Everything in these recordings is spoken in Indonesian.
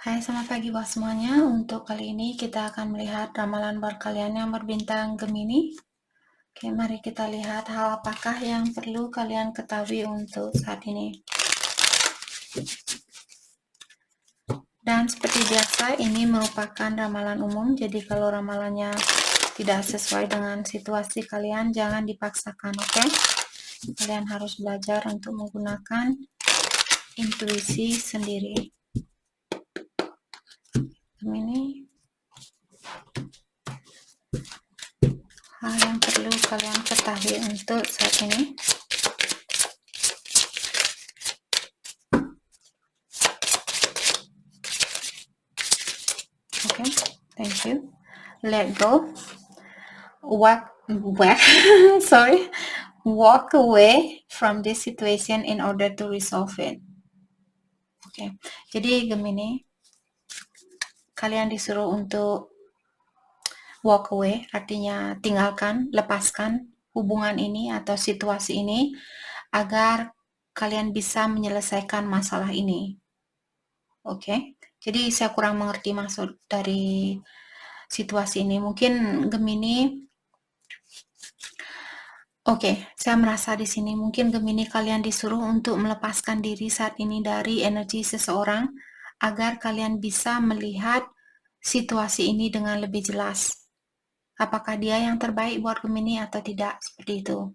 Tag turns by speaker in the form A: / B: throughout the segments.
A: Hai, selamat pagi buat semuanya. Untuk kali ini kita akan melihat ramalan buat kalian yang berbintang Gemini. Oke, mari kita lihat hal apakah yang perlu kalian ketahui untuk saat ini. Dan seperti biasa, ini merupakan ramalan umum. Jadi kalau ramalannya tidak sesuai dengan situasi kalian, jangan dipaksakan, oke? Kalian harus belajar untuk menggunakan intuisi sendiri. Ini hal yang perlu kalian ketahui untuk saat ini. Okay, thank you. Let go. Walk away from this situation in order to resolve it. Okay, jadi Gemini, kalian disuruh untuk walk away, artinya tinggalkan, lepaskan hubungan ini atau situasi ini agar kalian bisa menyelesaikan masalah ini. Oke, jadi saya kurang mengerti maksud dari situasi ini. Mungkin Gemini, saya merasa di sini mungkin Gemini kalian disuruh untuk melepaskan diri saat ini dari energi seseorang agar kalian bisa melihat situasi ini dengan lebih jelas. Apakah dia yang terbaik buat Gemini atau tidak, seperti itu.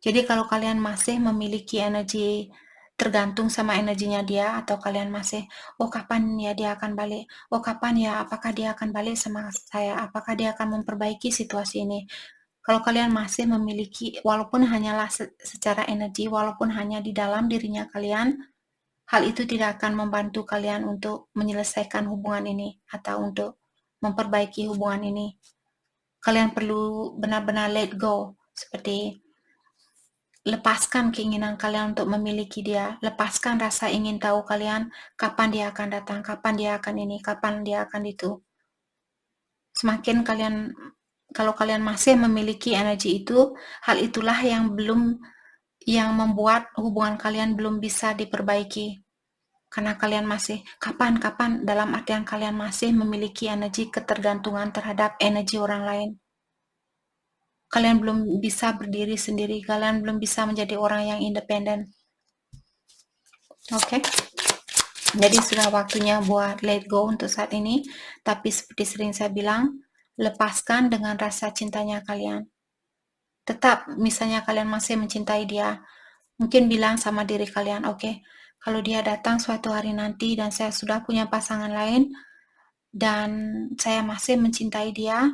A: Jadi kalau kalian masih memiliki energi tergantung sama energinya dia, atau kalian masih, kapan ya dia akan balik, kapan ya, apakah dia akan balik sama saya, apakah dia akan memperbaiki situasi ini. Kalau kalian masih memiliki, walaupun hanyalah secara energi, walaupun hanya di dalam dirinya kalian, hal itu tidak akan membantu kalian untuk menyelesaikan hubungan ini atau untuk memperbaiki hubungan ini. Kalian perlu benar-benar let go, seperti lepaskan keinginan kalian untuk memiliki dia, lepaskan rasa ingin tahu kalian kapan dia akan datang, kapan dia akan ini, kapan dia akan itu. Semakin kalau kalian masih memiliki energi itu, hal itulah yang membuat hubungan kalian belum bisa diperbaiki. Karena kalian masih, kapan, dalam artian kalian masih memiliki energi ketergantungan terhadap energi orang lain. Kalian belum bisa berdiri sendiri, kalian belum bisa menjadi orang yang independen. Oke? Jadi sudah waktunya buat let go untuk saat ini, tapi seperti sering saya bilang, lepaskan dengan rasa cintanya kalian. Tetap, misalnya kalian masih mencintai dia, mungkin bilang sama diri kalian, kalau dia datang suatu hari nanti dan saya sudah punya pasangan lain, dan saya masih mencintai dia,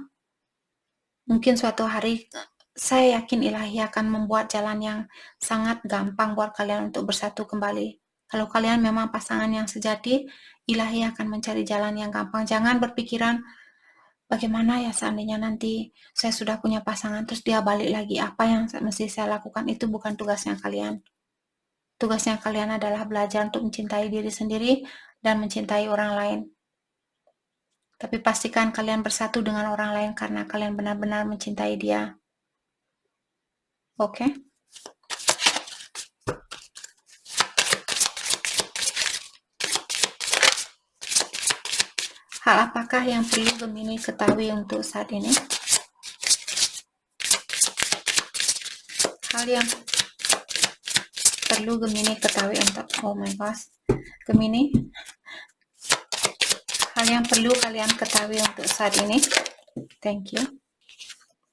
A: mungkin suatu hari saya yakin ilahi akan membuat jalan yang sangat gampang buat kalian untuk bersatu kembali. Kalau kalian memang pasangan yang sejati, ilahi akan mencari jalan yang gampang. Jangan berpikiran, bagaimana ya seandainya nanti saya sudah punya pasangan, terus dia balik lagi, apa yang mesti saya lakukan? Itu bukan tugasnya kalian. Tugasnya kalian adalah belajar untuk mencintai diri sendiri dan mencintai orang lain. Tapi pastikan kalian bersatu dengan orang lain karena kalian benar-benar mencintai dia. Oke? Hal apakah yang perlu Gemini ketahui untuk saat ini? Hal yang perlu Gemini ketahui untuk, Gemini, hal yang perlu kalian ketahui untuk saat ini. Thank you.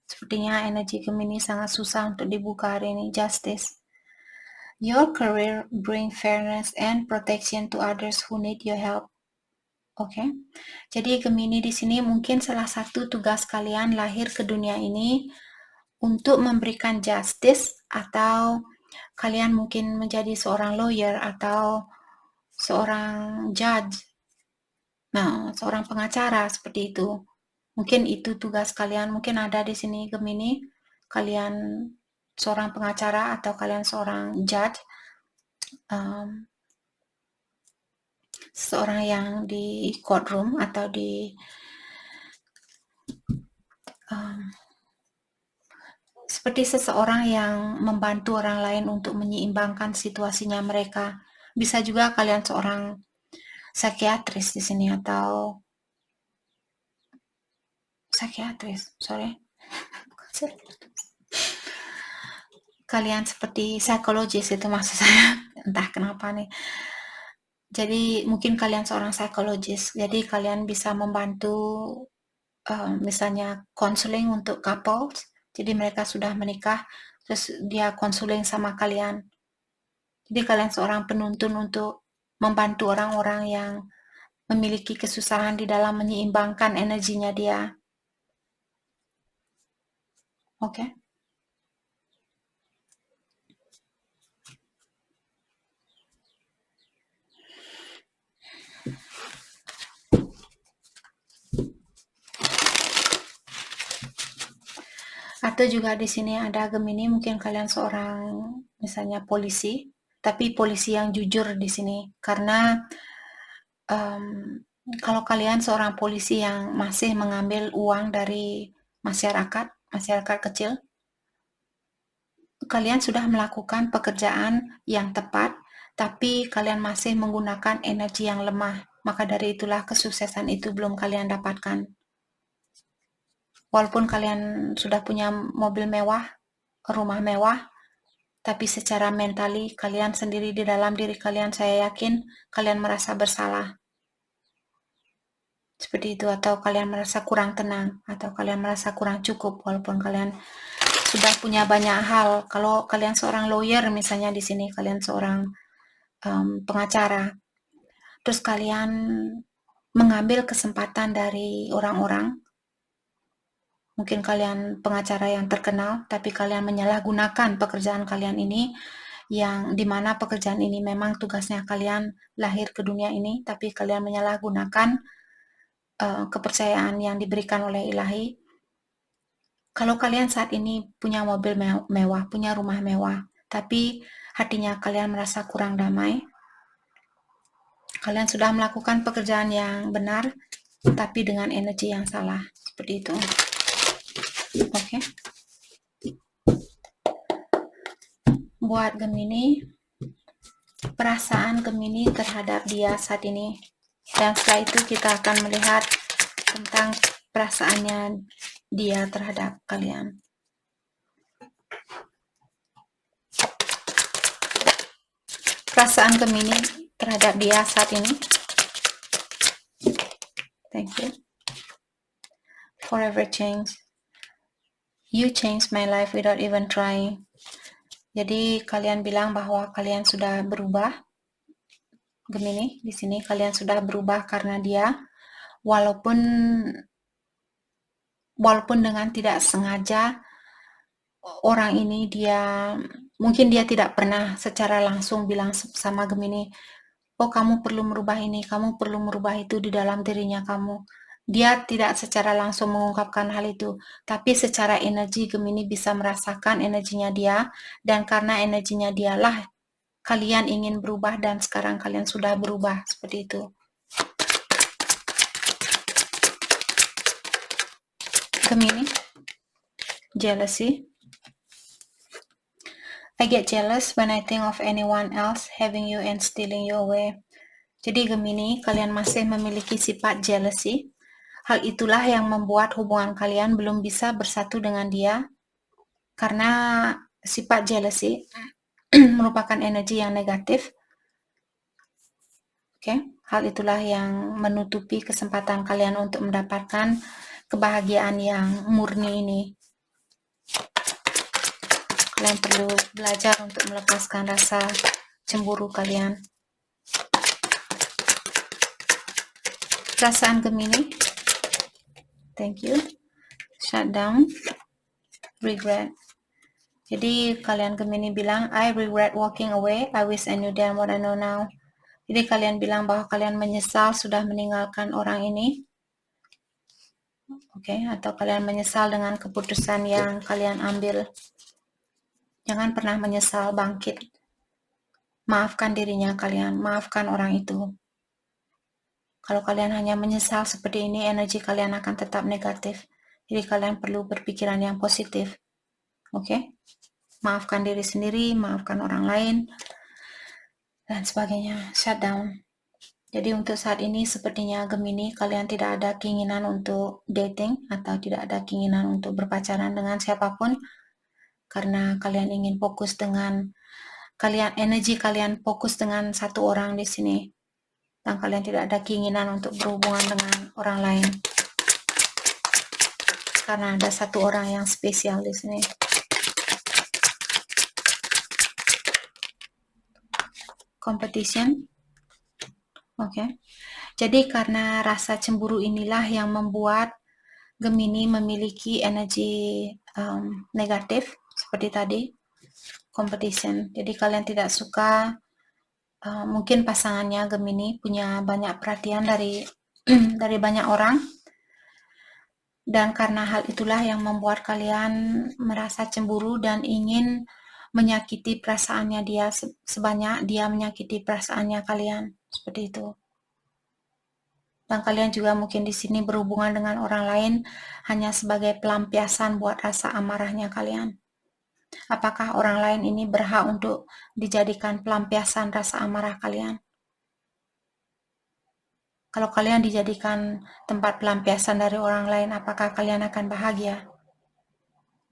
A: Sepertinya energi Gemini sangat susah untuk dibuka hari ini. Justice. Your career bring fairness and protection to others who need your help. Oke. Jadi Gemini di sini mungkin salah satu tugas kalian lahir ke dunia ini untuk memberikan justice, atau kalian mungkin menjadi seorang lawyer atau seorang judge. Nah, seorang pengacara seperti itu. Mungkin itu tugas kalian. Mungkin ada di sini Gemini, kalian seorang pengacara atau kalian seorang judge, seorang yang di courtroom atau di seperti seseorang yang membantu orang lain untuk menyeimbangkan situasinya mereka. Bisa juga kalian seorang psikiatris di sini atau psikiatris, sorry. Kalian seperti psikologis itu maksud saya, entah kenapa nih. Jadi mungkin kalian seorang psikologis, jadi kalian bisa membantu misalnya konseling untuk couples, jadi mereka sudah menikah, terus dia konseling sama kalian. Jadi kalian seorang penuntun untuk membantu orang-orang yang memiliki kesusahan di dalam menyeimbangkan energinya dia. Oke? Atau juga di sini ada Gemini, mungkin kalian seorang misalnya polisi, tapi polisi yang jujur di sini, karena kalau kalian seorang polisi yang masih mengambil uang dari masyarakat kecil, kalian sudah melakukan pekerjaan yang tepat, tapi kalian masih menggunakan energi yang lemah, maka dari itulah kesuksesan itu belum kalian dapatkan. Walaupun kalian sudah punya mobil mewah, rumah mewah, tapi secara mentali kalian sendiri di dalam diri kalian, saya yakin kalian merasa bersalah. Seperti itu, atau kalian merasa kurang tenang, atau kalian merasa kurang cukup walaupun kalian sudah punya banyak hal. Kalau kalian seorang lawyer misalnya di sini, kalian seorang pengacara, terus kalian mengambil kesempatan dari orang-orang, mungkin kalian pengacara yang terkenal, tapi kalian menyalahgunakan pekerjaan kalian ini, yang dimana pekerjaan ini memang tugasnya kalian lahir ke dunia ini, tapi kalian menyalahgunakan kepercayaan yang diberikan oleh ilahi. Kalau kalian saat ini punya mobil mewah, punya rumah mewah, tapi hatinya kalian merasa kurang damai, kalian sudah melakukan pekerjaan yang benar, tapi dengan energi yang salah. Seperti itu. Oke. Buat Gemini, perasaan Gemini terhadap dia saat ini. Dan setelah itu kita akan melihat tentang perasaannya dia terhadap kalian. Perasaan Gemini terhadap dia saat ini. Thank you. Forever change. You changed my life without even trying. Jadi kalian bilang bahwa kalian sudah berubah. Gemini, di sini kalian sudah berubah karena dia, walaupun dengan tidak sengaja, orang ini mungkin dia tidak pernah secara langsung bilang sama Gemini, oh kamu perlu merubah ini, kamu perlu merubah itu di dalam dirinya kamu. Dia tidak secara langsung mengungkapkan hal itu, tapi secara energi Gemini bisa merasakan energinya dia, dan karena energinya dialah kalian ingin berubah dan sekarang kalian sudah berubah, seperti itu. Gemini, jealousy. I get jealous when I think of anyone else having you and stealing you away. Jadi Gemini, kalian masih memiliki sifat jealousy. Hal itulah yang membuat hubungan kalian belum bisa bersatu dengan dia, karena sifat jealousy merupakan energi yang negatif. Oke, hal itulah yang menutupi kesempatan kalian untuk mendapatkan kebahagiaan yang murni ini. Kalian perlu belajar untuk melepaskan rasa cemburu kalian. Perasaan Gemini. Thank you. Shut down. Regret. Jadi kalian Gemini bilang, I regret walking away. I wish I knew then what I know now. Jadi kalian bilang bahwa kalian menyesal sudah meninggalkan orang ini. Oke, atau kalian menyesal dengan keputusan yang kalian ambil. Jangan pernah menyesal, bangkit. Maafkan dirinya kalian, maafkan orang itu. Kalau kalian hanya menyesal seperti ini, energi kalian akan tetap negatif. Jadi kalian perlu berpikiran yang positif. Oke? Maafkan diri sendiri, maafkan orang lain, dan sebagainya. Shut down. Jadi untuk saat ini sepertinya Gemini, kalian tidak ada keinginan untuk dating atau tidak ada keinginan untuk berpacaran dengan siapapun, karena kalian ingin fokus dengan energi kalian fokus dengan satu orang di sini, dan kalian tidak ada keinginan untuk berhubungan dengan orang lain, karena ada satu orang yang spesial di sini. Competition. Oke. Jadi karena rasa cemburu inilah yang membuat Gemini memiliki energi negatif seperti tadi, competition. Jadi kalian tidak suka, mungkin pasangannya Gemini punya banyak perhatian dari dari banyak orang, dan karena hal itulah yang membuat kalian merasa cemburu dan ingin menyakiti perasaannya dia sebanyak dia menyakiti perasaannya kalian, seperti itu. Dan kalian juga mungkin di sini berhubungan dengan orang lain hanya sebagai pelampiasan buat rasa amarahnya kalian. Apakah orang lain ini berhak untuk dijadikan pelampiasan rasa amarah kalian? Kalau kalian dijadikan tempat pelampiasan dari orang lain, apakah kalian akan bahagia?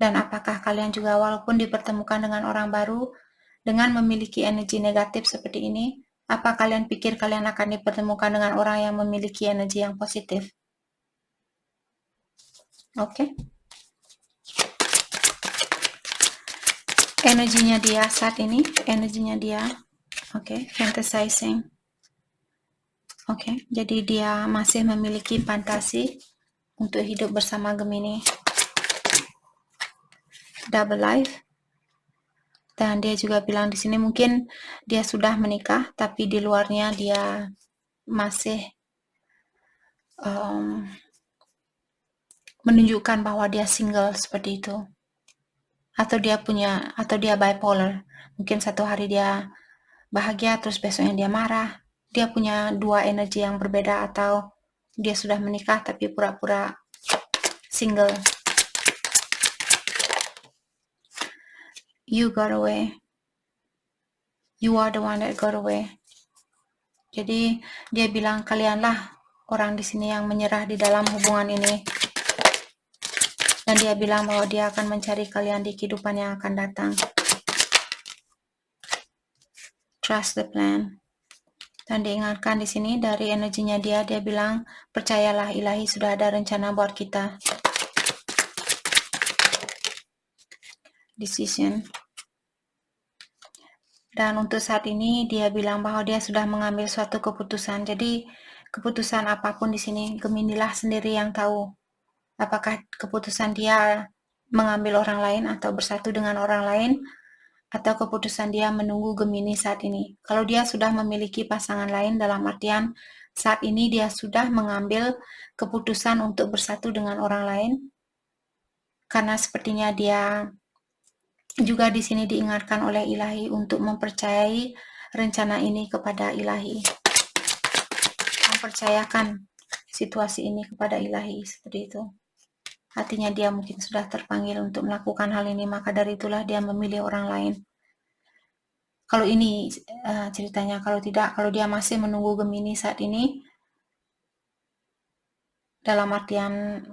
A: Dan apakah kalian juga walaupun dipertemukan dengan orang baru, dengan memiliki energi negatif seperti ini, apa kalian pikir kalian akan dipertemukan dengan orang yang memiliki energi yang positif? Oke. Energinya dia saat ini, energinya dia, fantasizing. Jadi dia masih memiliki fantasi untuk hidup bersama Gemini. Double life. Dan dia juga bilang di sini mungkin dia sudah menikah, tapi di luarnya dia masih menunjukkan bahwa dia single seperti itu. Atau dia bipolar. Mungkin satu hari dia bahagia, terus besoknya dia marah. Dia punya dua energi yang berbeda, atau dia sudah menikah tapi pura-pura single. You got away. You are the one that got away. Jadi dia bilang kalianlah orang di sini yang menyerah di dalam hubungan ini. Dan dia bilang bahwa dia akan mencari kalian di kehidupan yang akan datang. Trust the plan. Dan diingatkan di sini dari energinya dia bilang, percayalah ilahi sudah ada rencana buat kita. Decision. Dan untuk saat ini dia bilang bahwa dia sudah mengambil suatu keputusan. Jadi keputusan apapun di sini Geminilah sendiri yang tahu. Apakah keputusan dia mengambil orang lain atau bersatu dengan orang lain, atau keputusan dia menunggu Gemini saat ini. Kalau dia sudah memiliki pasangan lain, dalam artian saat ini dia sudah mengambil keputusan untuk bersatu dengan orang lain, karena sepertinya dia juga di sini diingatkan oleh ilahi untuk mempercayai rencana ini kepada ilahi. Mempercayakan situasi ini kepada ilahi, seperti itu. Hatinya dia mungkin sudah terpanggil untuk melakukan hal ini, maka dari itulah dia memilih orang lain. Kalau ini ceritanya, kalau tidak, kalau dia masih menunggu Gemini saat ini, dalam artian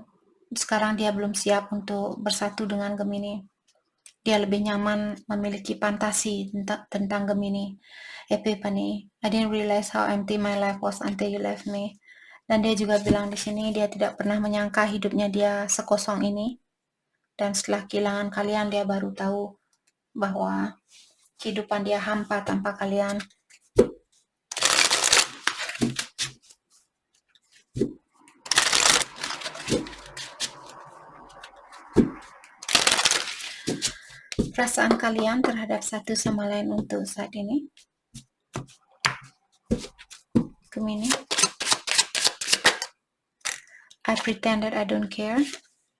A: sekarang dia belum siap untuk bersatu dengan Gemini. Dia lebih nyaman memiliki fantasi tentang Gemini. Epiphany. I didn't realize how empty my life was until you left me. Dan dia juga bilang di sini dia tidak pernah menyangka hidupnya dia sekosong ini. Dan setelah kehilangan kalian, dia baru tahu bahwa kehidupan dia hampa tanpa kalian. Perasaan kalian terhadap satu sama lain untuk saat ini. Gemini. I pretend that I don't care.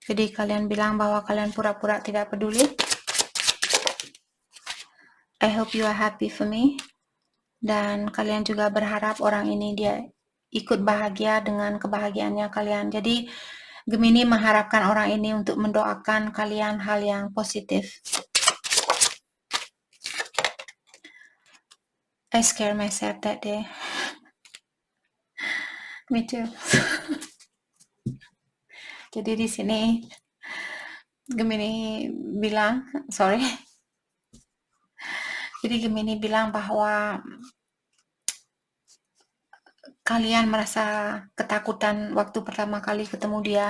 A: Jadi kalian bilang bahwa kalian pura-pura tidak peduli. I hope you are happy for me. Dan kalian juga berharap orang ini dia ikut bahagia dengan kebahagiaannya kalian. Jadi Gemini mengharapkan orang ini untuk mendoakan kalian hal yang positif. I scare myself that day. Me too. Jadi di sini Gemini bilang, sorry. Jadi Gemini bilang bahwa kalian merasa ketakutan waktu pertama kali ketemu dia.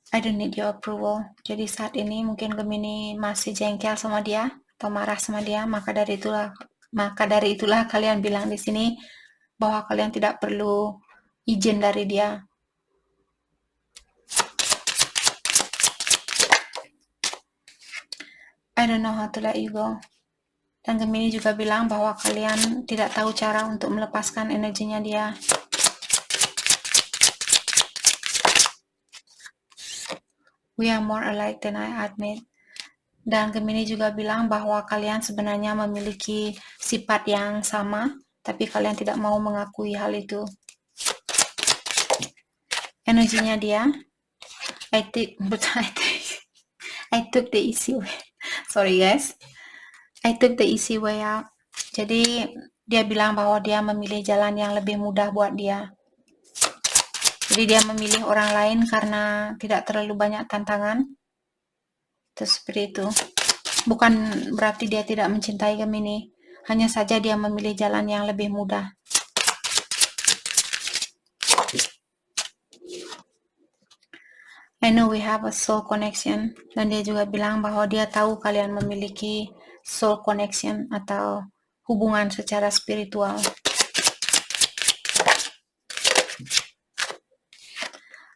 A: I don't need your approval. Jadi saat ini mungkin Gemini masih jengkel sama dia atau marah sama dia, maka dari itulah kalian bilang di sini bahwa kalian tidak perlu izin dari dia. I don't know how to let you go. Dan Gemini juga bilang bahwa kalian tidak tahu cara untuk melepaskan energinya dia. We are more alike than I admit. Dan Gemini juga bilang bahwa kalian sebenarnya memiliki sifat yang sama, tapi kalian tidak mau mengakui hal itu. Energinya dia, I took the easy way. Sorry guys. I took the easy way out. Jadi dia bilang bahwa dia memilih jalan yang lebih mudah buat dia. Jadi dia memilih orang lain karena tidak terlalu banyak tantangan. Terus seperti itu. Bukan berarti dia tidak mencintai Gemini. Hanya saja dia memilih jalan yang lebih mudah. I know we have a soul connection. Dan dia juga bilang bahwa dia tahu kalian memiliki soul connection atau hubungan secara spiritual.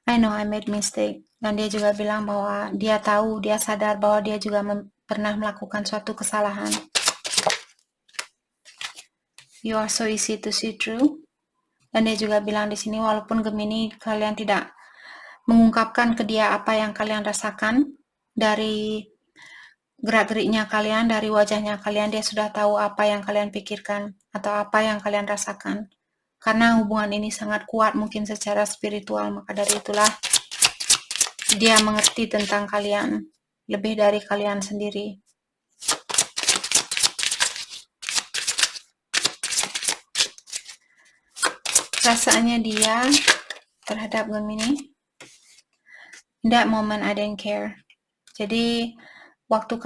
A: I know I made mistake. Dan dia juga bilang bahwa dia tahu, dia sadar bahwa dia juga pernah melakukan suatu kesalahan. You are so easy to see through. Dan dia juga bilang di sini walaupun Gemini kalian tidak mengungkapkan ke dia apa yang kalian rasakan, dari gerak-geriknya kalian, dari wajahnya kalian, dia sudah tahu apa yang kalian pikirkan atau apa yang kalian rasakan. Karena hubungan ini sangat kuat mungkin secara spiritual, maka dari itulah dia mengerti tentang kalian lebih dari kalian sendiri. Perasaannya dia terhadap Gemini, in that moment I didn't care. Jadi waktu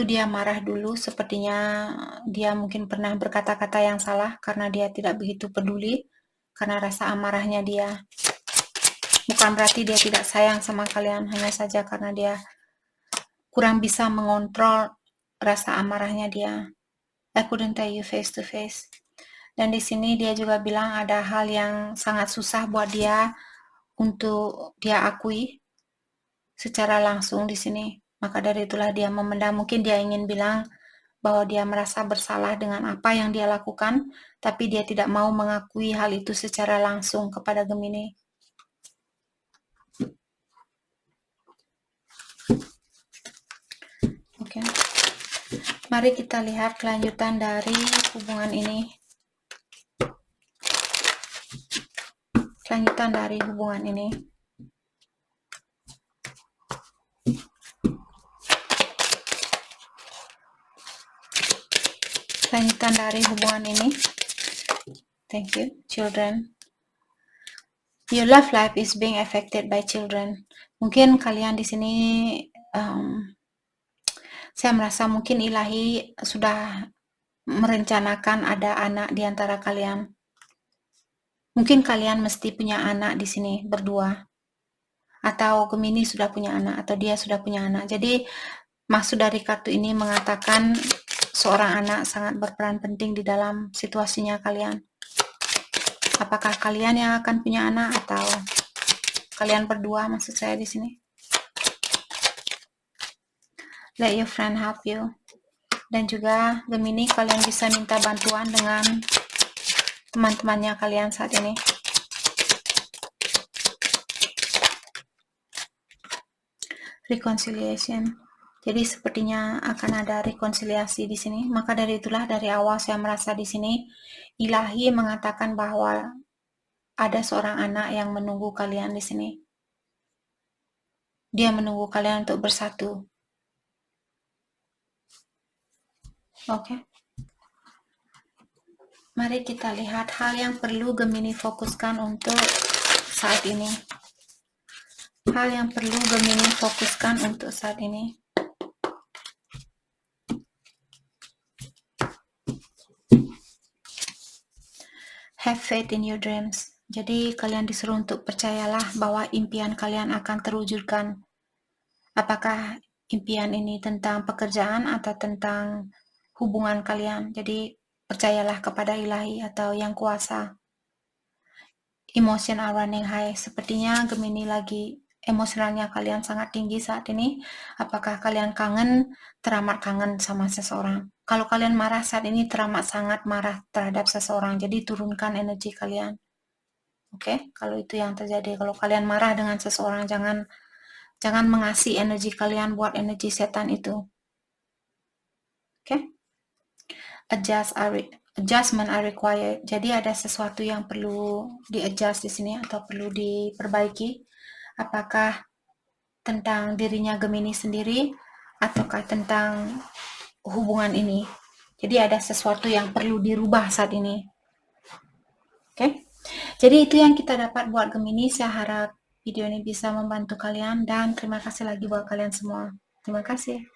A: dia marah dulu, sepertinya dia mungkin pernah berkata-kata yang salah karena dia tidak begitu peduli karena rasa amarahnya dia. Bukan berarti dia tidak sayang sama kalian, hanya saja karena dia kurang bisa mengontrol rasa amarahnya dia. I couldn't tell you face to face. Dan di sini dia juga bilang ada hal yang sangat susah buat dia untuk dia akui secara langsung di sini. Maka dari itulah dia memendam. Mungkin dia ingin bilang bahwa dia merasa bersalah dengan apa yang dia lakukan, tapi dia tidak mau mengakui hal itu secara langsung kepada Gemini. Oke. Mari kita lihat kelanjutan dari hubungan ini. Kelanjutan dari hubungan ini. Kelanjutan dari hubungan ini. Thank you, children. Your love life is being affected by children. Mungkin kalian di sini, saya merasa mungkin ilahi sudah merencanakan ada anak di antara kalian. Mungkin kalian mesti punya anak di sini berdua. Atau Gemini sudah punya anak, atau dia sudah punya anak. Jadi maksud dari kartu ini mengatakan seorang anak sangat berperan penting di dalam situasinya kalian. Apakah kalian yang akan punya anak atau kalian berdua, maksud saya di sini. Let your friend help you. Dan juga Gemini, kalian bisa minta bantuan dengan teman-temannya kalian saat ini. Reconciliation. Jadi sepertinya akan ada rekonsiliasi di sini. Maka dari itulah dari awal saya merasa di sini ilahi mengatakan bahwa ada seorang anak yang menunggu kalian di sini. Dia menunggu kalian untuk bersatu. Oke. Mari kita lihat hal yang perlu Gemini fokuskan untuk saat ini. Hal yang perlu Gemini fokuskan untuk saat ini. Have faith in your dreams. Jadi kalian disuruh untuk percayalah bahwa impian kalian akan terwujudkan. Apakah impian ini tentang pekerjaan atau tentang hubungan kalian? Jadi percayalah kepada ilahi atau yang kuasa. Emotion are running high. Sepertinya Gemini lagi emosionalnya kalian sangat tinggi saat ini. Apakah kalian kangen, teramat kangen sama seseorang? Kalau kalian marah saat ini, teramat sangat marah terhadap seseorang. Jadi turunkan energi kalian. Oke, kalau itu yang terjadi. Kalau kalian marah dengan seseorang, jangan mengasih energi kalian buat energi setan itu. Oke? Adjustment are required. Jadi ada sesuatu yang perlu di-adjust di sini atau perlu diperbaiki. Apakah tentang dirinya Gemini sendiri ataukah tentang hubungan ini? Jadi ada sesuatu yang perlu dirubah saat ini. Oke? Jadi itu yang kita dapat buat Gemini. Saya harap video ini bisa membantu kalian dan terima kasih lagi buat kalian semua. Terima kasih.